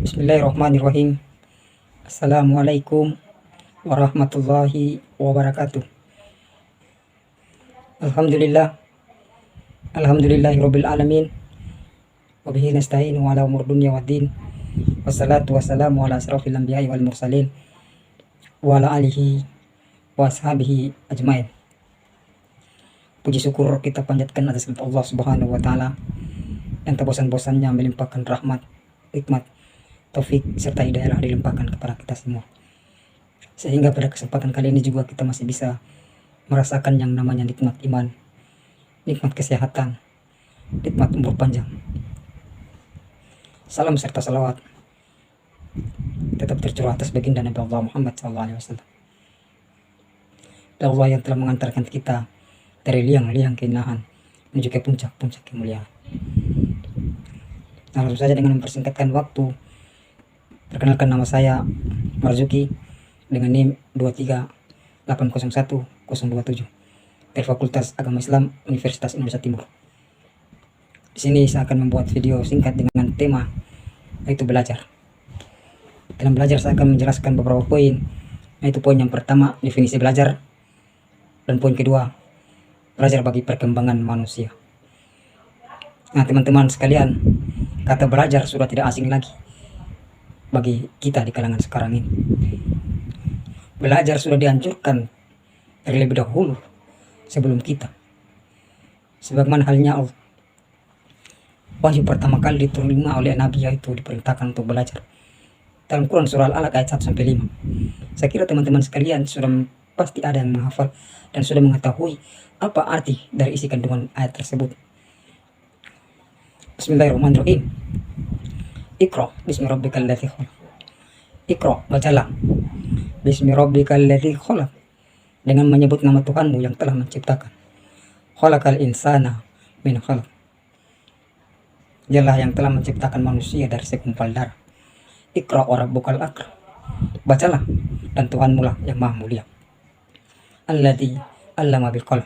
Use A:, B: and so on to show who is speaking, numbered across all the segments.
A: Bismillahirrahmanirrahim. Assalamualaikum warahmatullahi wabarakatuh. Alhamdulillah. Alhamdulillahirabbil alamin. Wa bihi nasta'inu ala umur dunya waddin. Wassalatu wassalamu ala asrafil anbiya'i wal mursalin wa ala alihi wa ashabihi ajmain. Puji syukur kita panjatkan atas Allah Subhanahu wa taala yang tak bosan-bosannya melimpahkan rahmat, hikmat, taufik serta hidayah dilimpahkan kepada kita semua. Sehingga pada kesempatan kali ini juga kita masih bisa merasakan yang namanya nikmat iman, nikmat kesehatan, nikmat umur panjang. Salam serta salawat tetap tercurah atas baginda Nabi Allah Muhammad SAW. Allah yang telah mengantarkan kita dari liang-liang keinahan menuju ke puncak-puncak kemuliaan. Langsung saja dengan mempersingkatkan waktu, perkenalkan nama saya Marzuki dengan NIM 238011027 dari Fakultas Agama Islam Universitas Indonesia Timur. Di sini saya akan membuat video singkat dengan tema yaitu belajar. Dalam belajar saya akan menjelaskan beberapa poin, yaitu poin yang pertama definisi belajar, dan poin kedua belajar bagi perkembangan manusia. Nah teman-teman sekalian, kata belajar sudah tidak asing lagi bagi kita di kalangan sekarang ini. Belajar sudah dianjurkan dari lebih dahulu sebelum kita. Sebagaimana halnya wahyu pertama kali diterima oleh Nabi, yaitu diperintahkan untuk belajar. Dalam Quran surah Al-Alaq ayat 1-5. Saya kira teman-teman sekalian sudah pasti ada yang menghafal dan sudah mengetahui apa arti dari isi kandungan ayat tersebut. Bismillahirrahmanirrahim. Iqra bismi rabbikal ladzi khalaq. Iqra, bacalah. Bismi rabbikal ladzi khalaq, dengan menyebut nama Tuhanmu yang telah menciptakan. Khalaqal insana min khalaq. Dialah yang telah menciptakan manusia dari segumpal darah. Iqra wa rabbukal akram. Bacalah, dan Tuhanmu lah yang maha mulia. Alladzi 'allama bil qalam,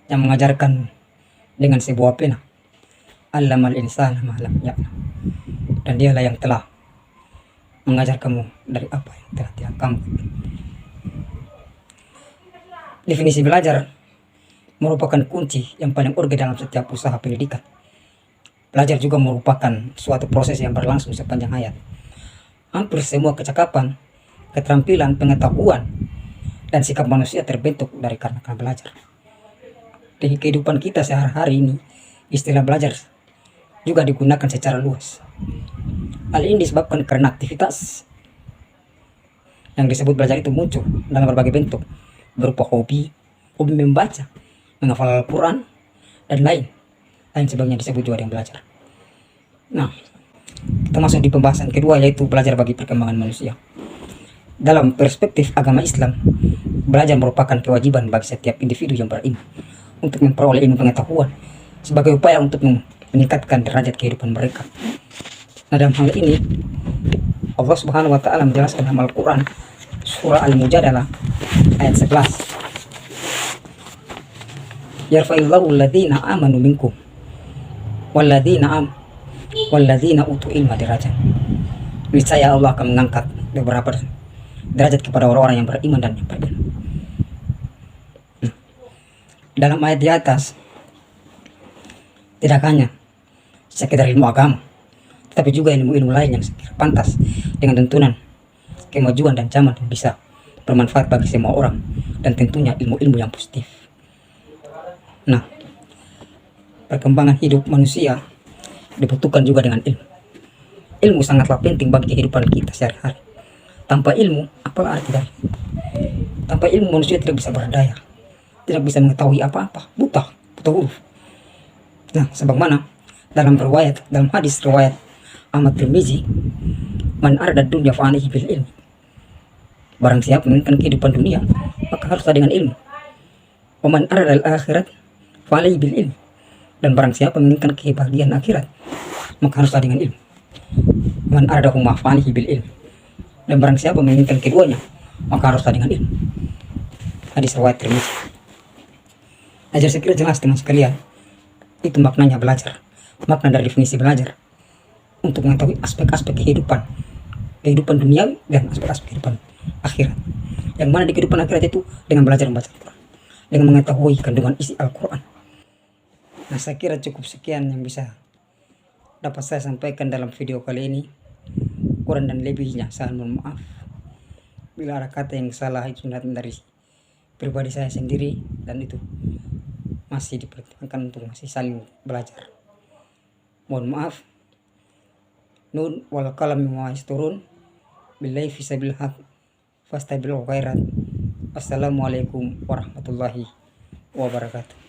A: yang mengajarkan dengan sebuah pena. 'Allamal insana ma lam ya'lam, dan dialah yang telah mengajar kamu dari apa yang telah tidak kamu. Definisi belajar merupakan kunci yang paling urgen dalam setiap usaha pendidikan. Belajar juga merupakan suatu proses yang berlangsung sepanjang hayat. Hampir semua kecakapan, keterampilan, pengetahuan, dan sikap manusia terbentuk dari karena belajar. Di kehidupan kita sehari-hari ini, istilah belajar juga digunakan secara luas. Hal ini disebabkan karena aktivitas yang disebut belajar itu muncul dalam berbagai bentuk, berupa hobi membaca, menghafal Al-Quran, dan lain sebagainya disebut juga yang belajar. Nah, kita masuk di pembahasan kedua, yaitu belajar bagi perkembangan manusia. Dalam perspektif agama Islam, belajar merupakan kewajiban bagi setiap individu yang berilmu untuk memperoleh ilmu pengetahuan sebagai upaya untuk meningkatkan derajat kehidupan mereka. Nah, dalam hal ini Allah Subhanahu wa taala menjelaskan dalam Al-Quran surah Al-Mujadalah ayat 11. Yarfa'illahu alladhina amanu minkum walladhina utul ilma darajat. Niscaya Allah akan mengangkat beberapa derajat kepada orang-orang yang beriman dan yang berilmu. Dalam ayat di atas tidak hanya sekedar ilmu agama, tetapi juga ilmu-ilmu lain yang sekiranya pantas dengan tuntunan kemajuan dan zaman yang bisa bermanfaat bagi semua orang, dan tentunya ilmu-ilmu yang positif. Nah, perkembangan hidup manusia dibutuhkan juga dengan ilmu. Ilmu sangatlah penting bagi kehidupan kita sehari-hari. Tanpa ilmu, apa arti dari? Tanpa ilmu manusia tidak bisa berdaya, tidak bisa mengetahui apa-apa, buta huruf. Nah, sebagaimana dalam hadis riwayat Ahmad Tirmizi, man arada dunya fa'anihi bil ilmi. Barang siapa menginginkan kehidupan dunia, maka haruslah dengan ilmu. Wa man arada al akhirat fa'alihi bil ilmi. Dan barang siapa menginginkan kebahagiaan akhirat, maka haruslah dengan ilmu. Man arada huma fa'alihi bil ilmi. Dan barang siapa menginginkan keduanya, maka haruslah dengan ilmu. Hadis riwayat Tirmizi. Ajar sekiranya jelas teman sekalian, itu maknanya belajar, makna dari definisi belajar. untuk mengetahui aspek-aspek kehidupan duniawi dan aspek-aspek kehidupan akhirat. Yang mana di kehidupan akhirat itu dengan belajar membaca Al-Quran, dengan mengetahui kandungan isi Al-Quran. Nah, saya kira cukup sekian yang bisa dapat saya sampaikan dalam video kali ini. Kurang dan lebihnya saya mohon maaf. Bila ada kata yang salah itu datang dari pribadi saya sendiri, dan itu masih dipertimbangkan untuk masih saling belajar. Mohon maaf. Nun wal qalam mimma yasturun. Billahi fisabil haq fastabil khairat. Assalamualaikum warahmatullahi wabarakatuh.